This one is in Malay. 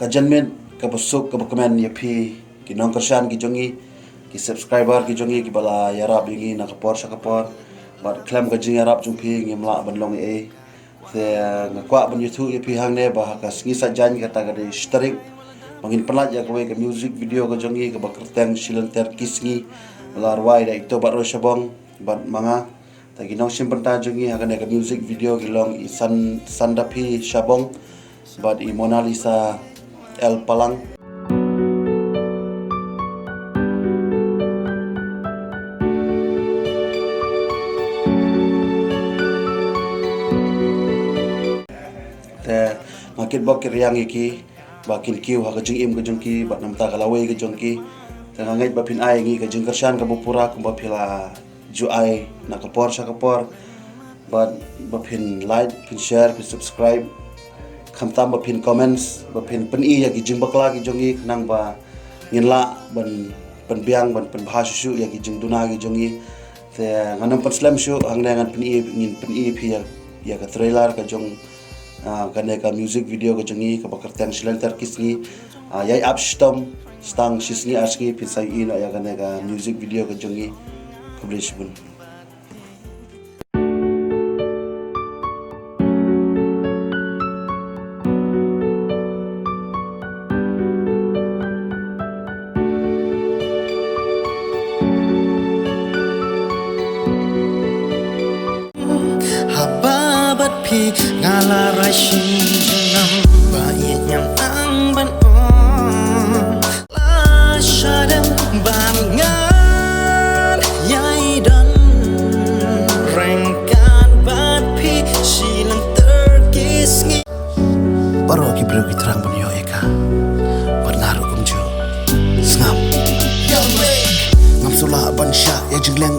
kajanmen kabusuk kabukamen yapi kinong kershan ki jongi ki subscriber ki jongi ki bala yarab yingi nakapor sakapor bat klam ka jing yarab jungpi ngimla banlong te ngakwa ban YouTube yapi hangne bah kas ngi sajan kata gade string mangin pelat ya kowe ke music video ka jongi ka bakerteng silen terkis ngi larwai da ito baro shabong bat manga tagi nong simpen ta jongi akan ke music video kilong isan sandapi shabong bat i Mona Lisa El Palang te makin bokir yang iki bakin kiu ha kajing im kajing ki bat namta kalawe kajing ki tengah ngai bapin ai ngi kajing kershan ka bupura ku bapila ju ai nak kapor sakapor bat bapin like pin share pin subscribe kham tam bapin comments bapin pen i ya kajing bakla ki jongi nang ba nginla ban biang ban pen bahashu ya kajing duna ki jongi te nganam pen slam shu hang ngan pen i pi ya ka trailer ka jong kane ka music video ka jongi ka bakartang silan terkis ni yai abstom stang sisni aski pisai in ya kane ka music video ka jongi publish bun hababat pi ngalarai shinam baik nyam ang ban la shadam bangan yai dan rengkan bat pi silang terkis ngi baru ki berugi terang banyo eka bernaru kumju ngam ngam sulah ban sya ya jengleng